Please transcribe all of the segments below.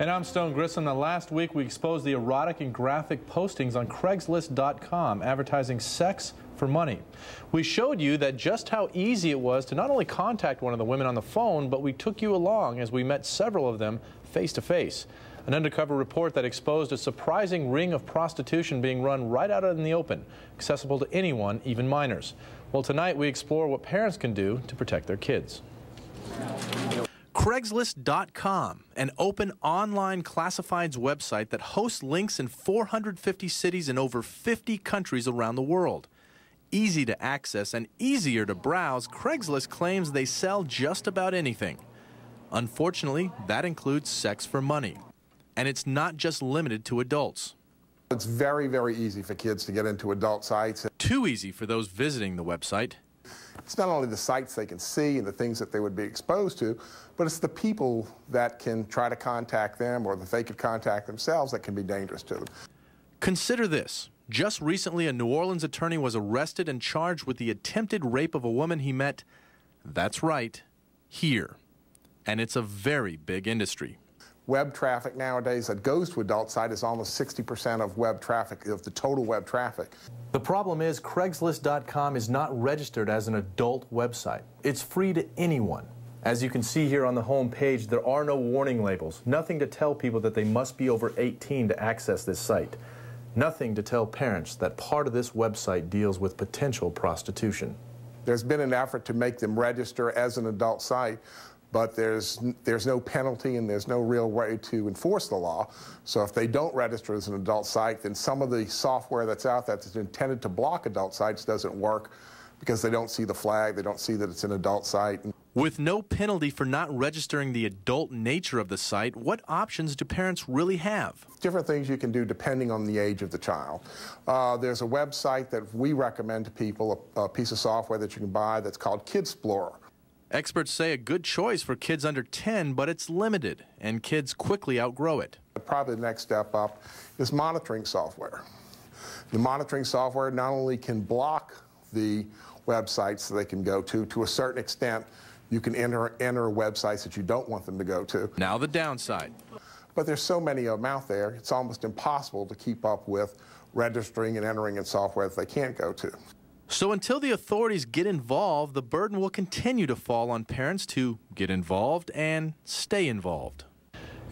And I'm Stone Grissom. Now, last week we exposed the erotic and graphic postings on Craigslist.com advertising sex for money. We showed you that just how easy it was to not only contact one of the women on the phone, but we took you along as we met several of them face to face. An undercover report that exposed a surprising ring of prostitution being run right out in the open, accessible to anyone, even minors. Well, tonight we explore what parents can do to protect their kids. Craigslist.com, an open online classifieds website that hosts links in 450 cities in over 50 countries around the world. Easy to access and easier to browse, Craigslist claims they sell just about anything. Unfortunately, that includes sex for money. And it's not just limited to adults. It's very, very easy for kids to get into adult sites. Too easy for those visiting the website. It's not only the sites they can see and the things that they would be exposed to, but it's the people that can try to contact them or that they could contact themselves that can be dangerous to them. Consider this. Just recently, a New Orleans attorney was arrested and charged with the attempted rape of a woman he met, that's right, here. And it's a very big industry. Web traffic nowadays that goes to adult site is almost 60% of web traffic, of the total web traffic. The problem is Craigslist.com is not registered as an adult website. It's free to anyone. As you can see here on the home page, there are no warning labels, nothing to tell people that they must be over 18 to access this site. Nothing to tell parents that part of this website deals with potential prostitution. There's been an effort to make them register as an adult site, but there's no penalty and there's no real way to enforce the law. So if they don't register as an adult site, then some of the software that's out there that's intended to block adult sites doesn't work because they don't see the flag, they don't see that it's an adult site. With no penalty for not registering the adult nature of the site, what options do parents really have? Different things you can do depending on the age of the child. There's a website that we recommend to people, a piece of software that you can buy that's called Kidsplorer. Experts say a good choice for kids under 10, but it's limited, and kids quickly outgrow it. Probably the next step up is monitoring software. The monitoring software not only can block the websites that they can go to a certain extent, you can enter websites that you don't want them to go to. Now the downside. But there's so many of them out there, it's almost impossible to keep up with registering and entering in software that they can't go to. So until the authorities get involved, the burden will continue to fall on parents to get involved and stay involved.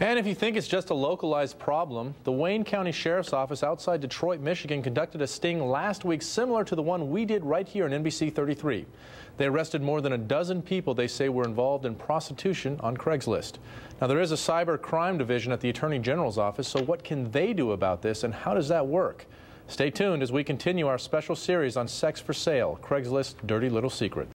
And if you think it's just a localized problem, the Wayne County Sheriff's Office outside Detroit, Michigan conducted a sting last week similar to the one we did right here on NBC 33. They arrested more than a dozen people they say were involved in prostitution on Craigslist. Now, there is a cyber crime division at the Attorney General's office, so what can they do about this and how does that work? Stay tuned as we continue our special series on sex for sale, Craigslist's dirty little secret.